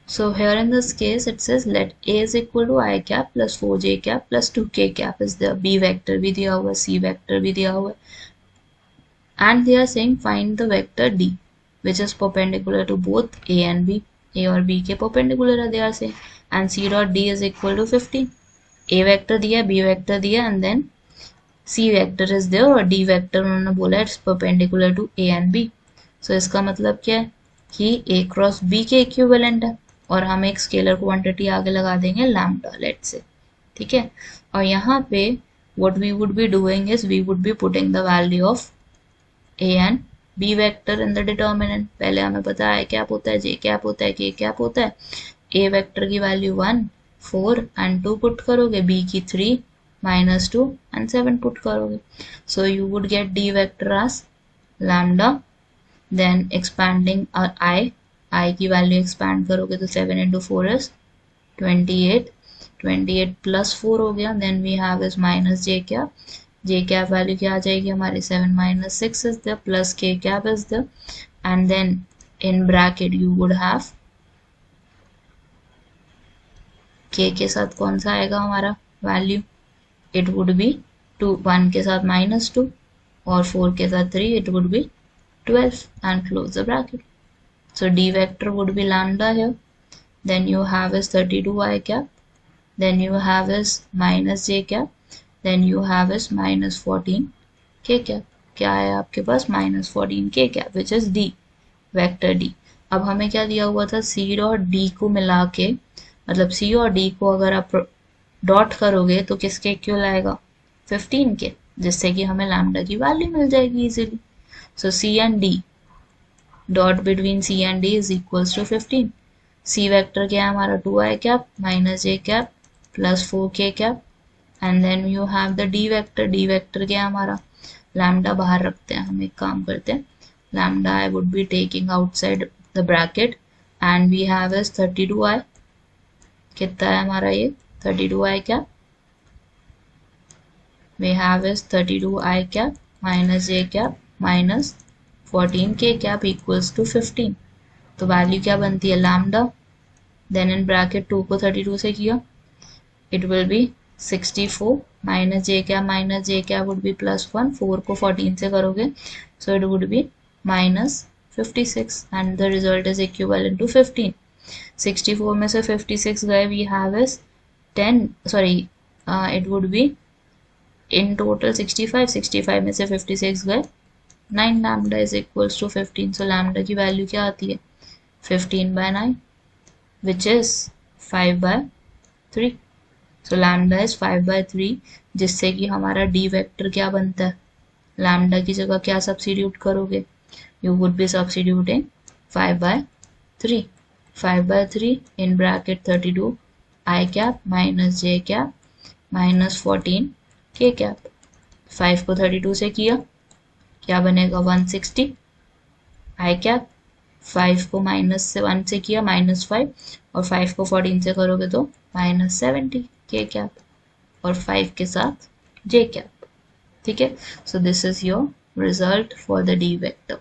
So here in this case it says let A is equal to I cap plus 4j cap plus 2k cap is the B vector भी दिया हुआ, C vector भी दिया हुआ, and they are saying find the vector D which is perpendicular to both A and B. A और B के perpendicular है they are saying, and C dot D is equal to 15. A vector दिया, B vector दिया, and then C vector is there और D vector उन्होंने बोला it's perpendicular to A and B. So इसका मतलब क्या है कि A क्रॉस B के इक्विवेलेंट है और हम एक स्केलर क्वांटिटी आगे लगा देंगे लैम्डा लेट से, ठीक है। और यहाँ पे what we would be doing is we would be putting the value of A and B vector in the determinant. पहले हमें पता है कैप होता है, J कैप होता है, K कैप होता है। A vector की वैल्यू 1, 4 and 2 पुट करोगे, B की 3, -2 and 7 पुट करोगे. So you would get D vector as lambda, then expanding I की वैल्यू एक्सपैंड करोगे तो 7 into 4 is 28, 28 plus 4 हो गया, then we have is minus J cap. J cap value क्या आ जाएगी हमारी 7 minus 6 is there plus K cap is there, and then in bracket you would have K के साथ कौन सा आएगा हमारा वैल्यू, it would be 2, 1 के साथ -2 और 4 के साथ 3, it would be 12 and close the bracket. So D vector would be lambda here, then you have is 32 I cap, then you have is minus J cap, then you have is minus 14 K cap. क्या है आपके पास -14 K cap which is D vector D. अब हमें क्या दिया हुआ था, C और D को मिला के, मतलब C और D को अगर आप डॉट करोगे तो किसके इक्वल आएगा 15 के, जिससे कि हमें लैम्डा की वैल्यू मिल जाएगी easily. So C and D dot between C and D is equals to 15. C vector क्या है हमारा 2i cap minus j cap plus 4k cap, and then you have the D vector. D vector क्या है हमारा, lambda बाहर रखते हैं, हम एक काम करते हैं, lambda I would be taking outside the bracket and we have is 32i, कितना है हमारा ये 32i cap, we have is 32i cap minus j cap minus 14k cap equals to 15. तो वैल्यू क्या बनती है लैम्डा, देन इन ब्रैकेट 2 को 32 से किया, it will be 64 minus j cap would be +1, 4 को 14 से करोगे so it would be -56 and the result is equivalent to 15. 64 में से 56 गए, we have is 10, sorry it would be in total 65 में से 56 गए 9, lambda is equals to 15. So lambda की वैल्यू क्या आती है 15/9 which is 5/3. So lambda is 5/3, जिससे कि हमारा D वेक्टर क्या बनता है, लैम्डा की जगह क्या सब्स्टिट्यूट करोगे, you would be substituting 5/3. 5/3 in bracket 32 I cap minus j cap minus 14 k cap. 5 को 32 से किया क्या बनेगा 160 I cap, 5 को -1 से किया -5 और 5 को 14 से करोगे तो -70 k cap और 5 के साथ j cap, ठीक है. So this is your result for the D vector.